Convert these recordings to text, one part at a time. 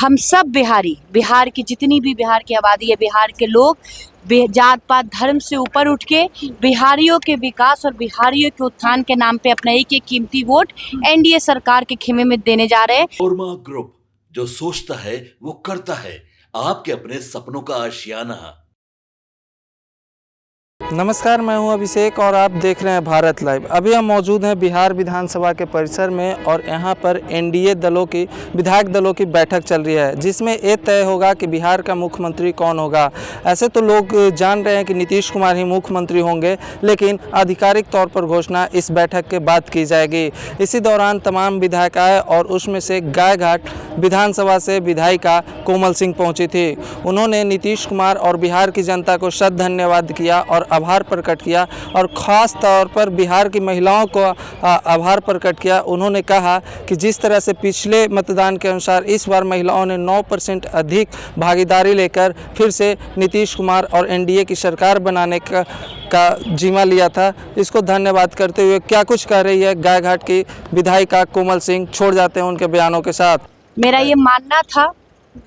हम सब बिहारी, बिहार की जितनी भी बिहार की आबादी है, बिहार के लोग जात पात धर्म से ऊपर उठ के बिहारियों के विकास और बिहारियों के उत्थान के नाम पे अपना एक एक कीमती वोट एनडीए सरकार के खेमे में देने जा रहे हैं। ओरमा ग्रुप, जो सोचता है वो करता है, आपके अपने सपनों का आशियाना। नमस्कार, मैं हूं अभिषेक और आप देख रहे हैं भारत लाइव। अभी हम मौजूद हैं बिहार विधानसभा के परिसर में और यहां पर एनडीए दलों की विधायक दलों की बैठक चल रही है, जिसमें ये तय होगा कि बिहार का मुख्यमंत्री कौन होगा। ऐसे तो लोग जान रहे हैं कि नीतीश कुमार ही मुख्यमंत्री होंगे, लेकिन आधिकारिक तौर पर घोषणा इस बैठक के बाद की जाएगी। इसी दौरान तमाम विधायक आए और उसमें से गायघाट विधानसभा से विधायिका कोमल सिंह पहुँची थी। उन्होंने नीतीश कुमार और बिहार की जनता को शत धन्यवाद किया और आभार प्रकट किया और ख़ास तौर पर बिहार की महिलाओं को आभार प्रकट किया। उन्होंने कहा कि जिस तरह से पिछले मतदान के अनुसार इस बार महिलाओं ने 9% अधिक भागीदारी लेकर फिर से नीतीश कुमार और एनडीए की सरकार बनाने का जिम्मा लिया था, इसको धन्यवाद करते हुए क्या कुछ कह रही है गायघाट की विधायिका कोमल सिंह, छोड़ जाते हैं उनके बयानों के साथ। मेरा ये मानना था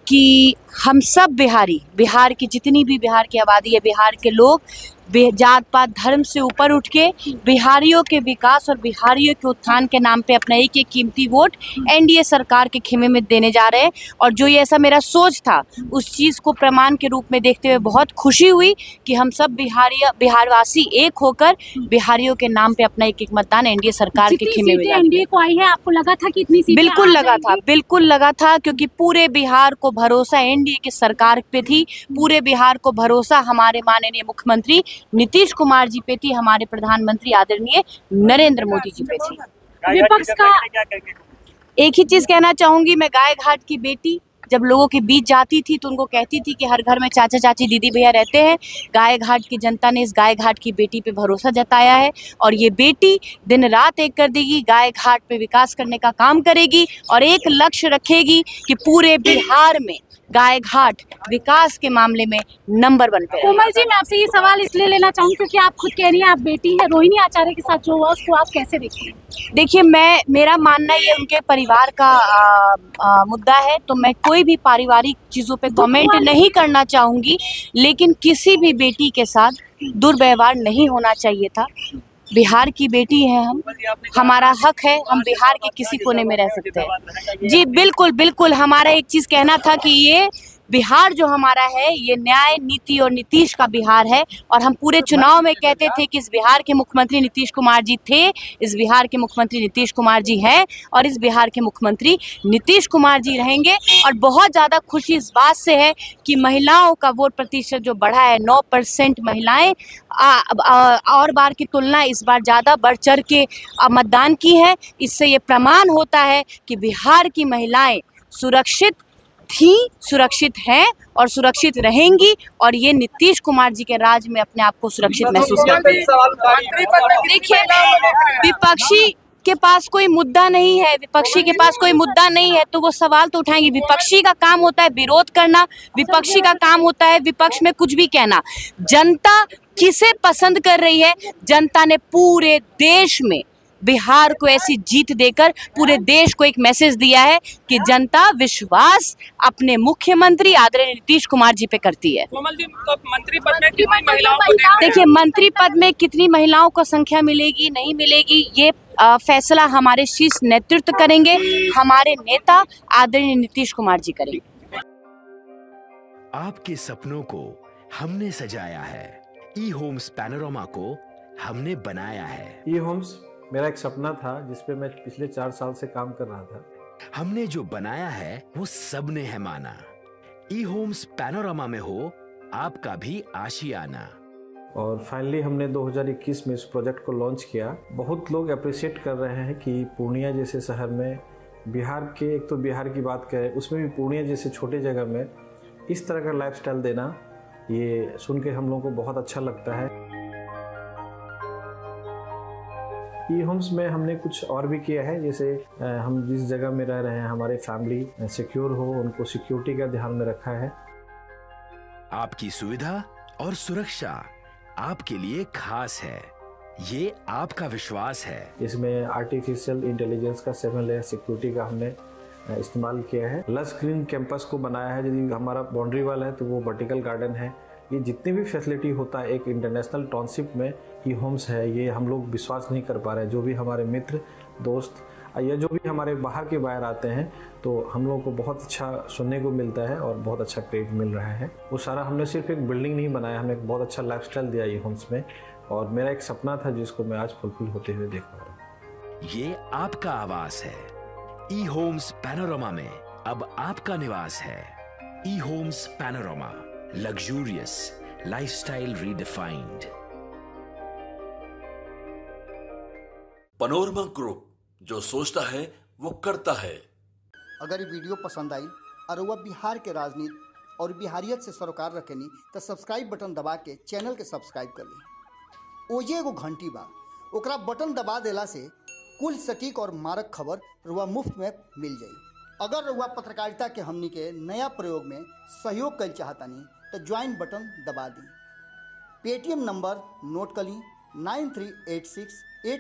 कि हम सब बिहारी, बिहार की जितनी भी बिहार की आबादी है, बिहार के लोग जात पात धर्म से ऊपर उठ के बिहारियों के विकास और बिहारियों के उत्थान के नाम पे अपना एक एक कीमती वोट एनडीए सरकार के खेमे में देने जा रहे हैं। और जो ये ऐसा मेरा सोच था, उस चीज़ को प्रमाण के रूप में देखते हुए बहुत खुशी हुई कि हम सब बिहारवासी एक होकर बिहारियों के नाम पे अपना एक एक मतदान एनडीए सरकार के खेमे में एनडीए को आई है। आपको लगा था कि इतनी सीटें बिल्कुल लगा था, बिल्कुल लगा था, क्योंकि पूरे बिहार को भरोसा एनडीए की सरकार पे थी। पूरे बिहार को भरोसा हमारे माननीय मुख्यमंत्री नीतीश कुमार जी पे थी, हमारे प्रधानमंत्री आदरणीय नरेंद्र मोदी जी पे थी। विपक्ष का एक ही चीज कहना चाहूंगी, मैं गायघाट की बेटी जब लोगों के बीच जाती थी तो उनको कहती थी कि हर घर में चाचा चाची दीदी भैया रहते हैं। गायघाट की जनता ने इस गायघाट की बेटी पे भरोसा जताया है और ये बेटी दिन रात एक कर देगी, गायघाट पे विकास करने का काम करेगी और एक लक्ष्य रखेगी कि पूरे बिहार में गायघाट विकास के मामले में नंबर 1 पे। कोमल जी, मैं आपसे ये सवाल इसलिए लेना चाहूँगी क्योंकि आप खुद कह रही हैं आप बेटी हैं। रोहिणी आचार्य के साथ जो हुआ उसको आप कैसे देखती हैं? देखिए, मेरा मानना ये उनके परिवार का मुद्दा है, तो मैं कोई भी पारिवारिक चीज़ों पे कमेंट नहीं करना चाहूँगी, लेकिन किसी भी बेटी के साथ दुर्व्यवहार नहीं होना चाहिए था। बिहार की बेटी है हम, हमारा हक है, हम बिहार के किसी कोने में रह सकते हैं। जी बिल्कुल बिल्कुल, हमारा एक चीज़ कहना था कि ये बिहार जो हमारा है, ये न्याय, नीति और नीतीश का बिहार है। और हम पूरे चुनाव में कहते थे कि इस बिहार के मुख्यमंत्री नीतीश कुमार जी थे, इस बिहार के मुख्यमंत्री नीतीश कुमार जी हैं और इस बिहार के मुख्यमंत्री नीतीश कुमार जी रहेंगे। और बहुत ज़्यादा खुशी इस बात से है कि महिलाओं का वोट प्रतिशत जो बढ़ा है, 9% महिलाएं और बार की तुलना इस बार ज़्यादा बढ़ चढ़ के मतदान की है। इससे ये प्रमाण होता है कि बिहार की महिलाएं सुरक्षित थी, सुरक्षित हैं और सुरक्षित रहेंगी और ये नीतीश कुमार जी के राज में अपने आप को सुरक्षित महसूस करते हैं। देखिए, विपक्षी के पास कोई मुद्दा नहीं है, विपक्षी के पास कोई मुद्दा नहीं है तो वो सवाल तो उठाएंगे। विपक्षी का काम होता है विरोध करना, विपक्षी का काम होता है विपक्ष में कुछ भी कहना। जनता किसे पसंद कर रही है? जनता ने पूरे देश में बिहार को ऐसी जीत देकर पूरे देश को एक मैसेज दिया है कि जनता विश्वास अपने मुख्यमंत्री आदरणीय नीतीश कुमार जी पे करती है। कोमल जी, तो मंत्री पद में कितनी महिलाओं को देखिए, मंत्री पद में कितनी महिलाओं को संख्या मिलेगी नहीं मिलेगी, ये फैसला हमारे शीर्ष नेतृत्व करेंगे, हमारे नेता आदरणीय नीतीश कुमार जी करेंगे। आपके सपनों को हमने सजाया है, ई होम्स पैनोरमा को हमने बनाया है। ई होम्स मेरा एक सपना था जिस पे मैं पिछले 4 साल से काम कर रहा था। हमने जो बनाया है वो सबने है माना। ई होम्स पैनोरमा में हो आपका भी आशियाना। और फाइनली हमने 2021 में इस प्रोजेक्ट को लॉन्च किया। बहुत लोग अप्रिशिएट कर रहे हैं कि पूर्णिया जैसे शहर में बिहार के, एक तो बिहार की बात करें उसमें भी पूर्णिया जैसे छोटे जगह में इस तरह का लाइफस्टाइल देना, ये सुन के हम लोगों को बहुत अच्छा लगता है। ई होम्स में हमने कुछ और भी किया है, जैसे हम जिस जगह में रह रहे हैं हमारे फैमिली सिक्योर हो, उनको सिक्योरिटी का ध्यान में रखा है। आपकी सुविधा और सुरक्षा आपके लिए खास है, ये आपका विश्वास है। इसमें आर्टिफिशियल इंटेलिजेंस का 7 लेयर सिक्योरिटी का हमने इस्तेमाल किया है। लस ग्रीन कैंपस को बनाया है। यदि हमारा बाउंड्री वाल है तो वो वर्टिकल गार्डन है। ये जितनी भी फैसिलिटी होता है एक इंटरनेशनल टाउनशिप में ई होम्स है, ये हम लोग विश्वास नहीं कर पा रहे हैं। जो भी हमारे मित्र दोस्त या जो भी हमारे बाहर के बाहर आते हैं तो हम लोगों को बहुत अच्छा सुनने को मिलता है और बहुत अच्छा क्रेडिट मिल रहा है। वो सारा हमने सिर्फ एक बिल्डिंग नहीं बनाया, हमने एक बहुत अच्छा लाइफस्टाइल दिया ई होम्स में, और मेरा एक सपना था जिसको मैं आज फुलफिल होते हुए देख पा रहा हूँ। ये आपका आवास है। ई होम्स पैनोरामा में अब आपका निवास है। E Homes Panorama, luxurious lifestyle redefined. Panorama group, जो सोचता है वो करता है। अगर ये वीडियो पसंद आई और वह बिहार के राजनीति और बिहारियत से सरोकार रखेनी तो सब्सक्राइब बटन दबा के चैनल के सब्सक्राइब कर ली। ओजे एगो घंटी बा, ओकरा बटन दबा देला से कुल सटीक और मारक खबर रुआ मुफ्त में मिल जाई। अगर रुआ पत्रकारिता के हमनी के नया प्रयोग में सहयोग कर चाहतानी तो ज्वाइन बटन दबा दी। पेटीएम नंबर नोट कर ली 9386